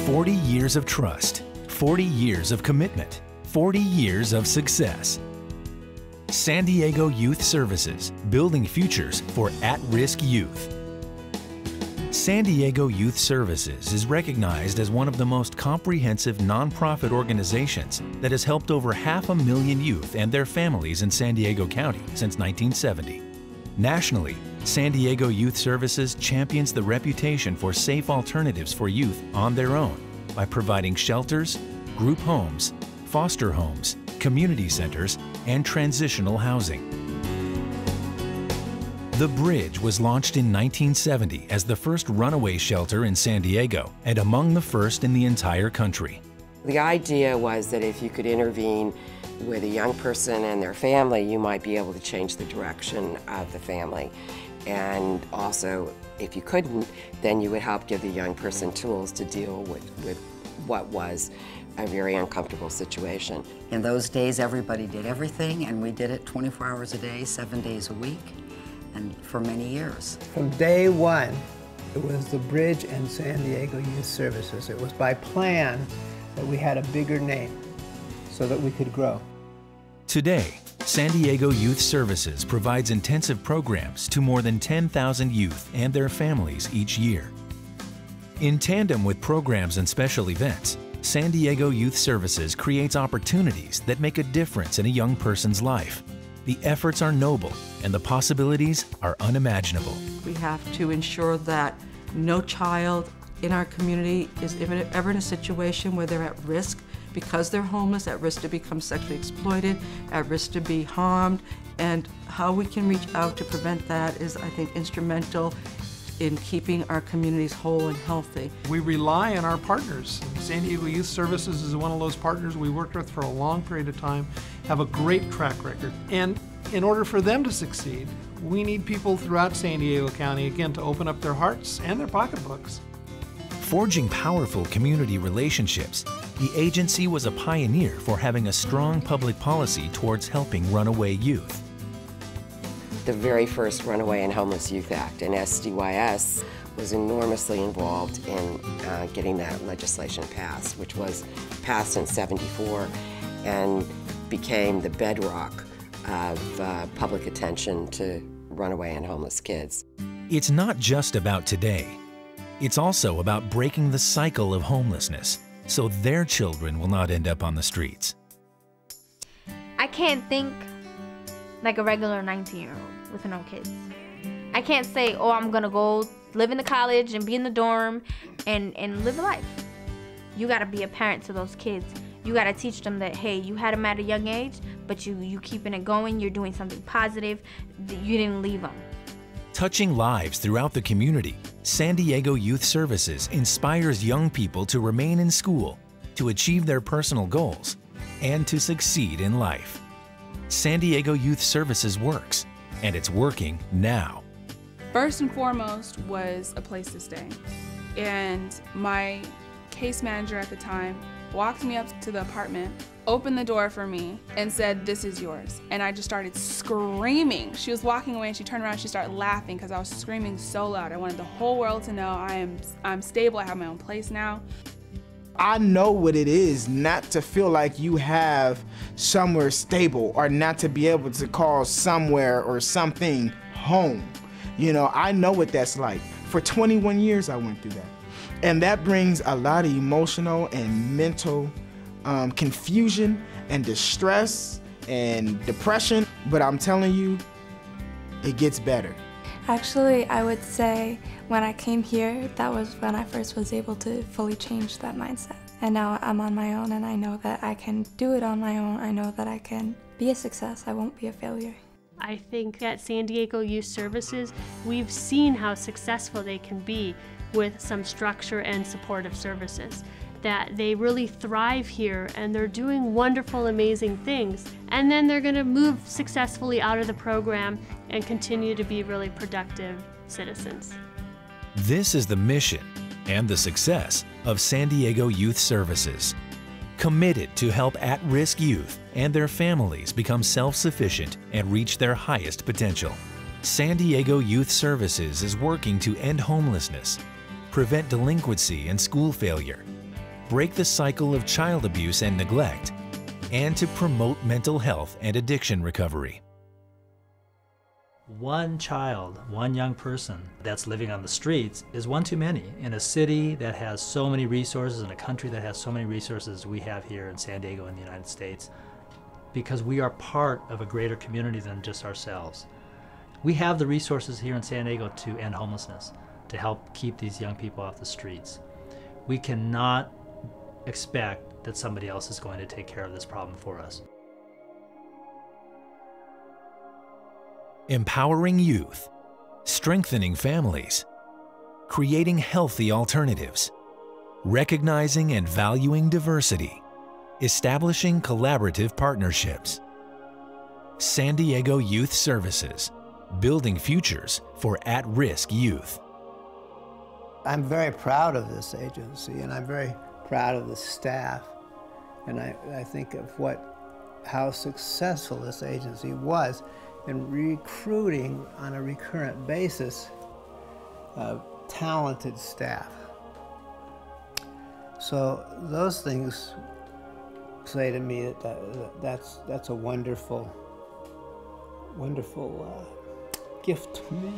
40 years of trust, 40 years of commitment, 40 years of success. San Diego Youth Services, building futures for at-risk youth. San Diego Youth Services is recognized as one of the most comprehensive nonprofit organizations that has helped over 500,000 youth and their families in San Diego County since 1970. Nationally, San Diego Youth Services champions the reputation for safe alternatives for youth on their own by providing shelters, group homes, foster homes, community centers, and transitional housing. The Bridge was launched in 1970 as the first runaway shelter in San Diego and among the first in the entire country. The idea was that if you could intervene with a young person and their family, you might be able to change the direction of the family. And also, if you couldn't, then you would help give the young person tools to deal with what was a very uncomfortable situation. In those days, everybody did everything, and we did it 24 hours a day, 7 days a week, and for many years. From day one, it was the Bridge and San Diego Youth Services. It was by plan that we had a bigger name so that we could grow. Today, San Diego Youth Services provides intensive programs to more than 10,000 youth and their families each year. In tandem with programs and special events, San Diego Youth Services creates opportunities that make a difference in a young person's life. The efforts are noble and the possibilities are unimaginable. We have to ensure that no child in our community is ever in a situation where they're at risk because they're homeless, at risk to become sexually exploited, at risk to be harmed, and how we can reach out to prevent that is, I think, instrumental in keeping our communities whole and healthy. We rely on our partners. San Diego Youth Services is one of those partners we worked with for a long period of time, have a great track record. And in order for them to succeed, we need people throughout San Diego County, again, to open up their hearts and their pocketbooks. Forging powerful community relationships, the agency was a pioneer for having a strong public policy towards helping runaway youth. The very first Runaway and Homeless Youth Act, and SDYS was enormously involved in getting that legislation passed, which was passed in '74 and became the bedrock of public attention to runaway and homeless kids. It's not just about today. It's also about breaking the cycle of homelessness so their children will not end up on the streets. I can't think like a regular 19-year-old with no kids. I can't say, oh, I'm gonna go live in the college and be in the dorm and live a life. You gotta be a parent to those kids. You gotta teach them that, hey, you had them at a young age, but you keeping it going, you're doing something positive, you didn't leave them. Touching lives throughout the community, San Diego Youth Services inspires young people to remain in school, to achieve their personal goals, and to succeed in life. San Diego Youth Services works, and it's working now. First and foremost was a place to stay. And my case manager at the time walked me up to the apartment, opened the door for me, and said, "This is yours." And I just started screaming. She was walking away and she turned around and she started laughing because I was screaming so loud. I wanted the whole world to know I'm stable, I have my own place now. I know what it is not to feel like you have somewhere stable or not to be able to call somewhere or something home. You know, I know what that's like. For 21 years I went through that. And that brings a lot of emotional and mental confusion and distress and depression. But I'm telling you, it gets better. Actually, I would say when I came here, that was when I first was able to fully change that mindset. And now I'm on my own and I know that I can do it on my own. I know that I can be a success. I won't be a failure. I think at San Diego Youth Services, we've seen how successful they can be with some structure and supportive services. That they really thrive here and they're doing wonderful, amazing things. And then they're gonna move successfully out of the program and continue to be really productive citizens. This is the mission and the success of San Diego Youth Services. Committed to help at-risk youth and their families become self-sufficient and reach their highest potential. San Diego Youth Services is working to end homelessness, prevent delinquency and school failure, break the cycle of child abuse and neglect, and to promote mental health and addiction recovery. One child, one young person that's living on the streets is one too many. In a city that has so many resources, in a country that has so many resources we have here in San Diego in the United States, because we are part of a greater community than just ourselves. We have the resources here in San Diego to end homelessness, to help keep these young people off the streets. We cannot expect that somebody else is going to take care of this problem for us. Empowering youth, strengthening families, creating healthy alternatives, recognizing and valuing diversity, establishing collaborative partnerships. San Diego Youth Services, building futures for at-risk youth. I'm very proud of this agency, and I'm very proud of the staff. And I think of how successful this agency was in recruiting on a recurrent basis talented staff. So those things say to me that's a wonderful gift to me.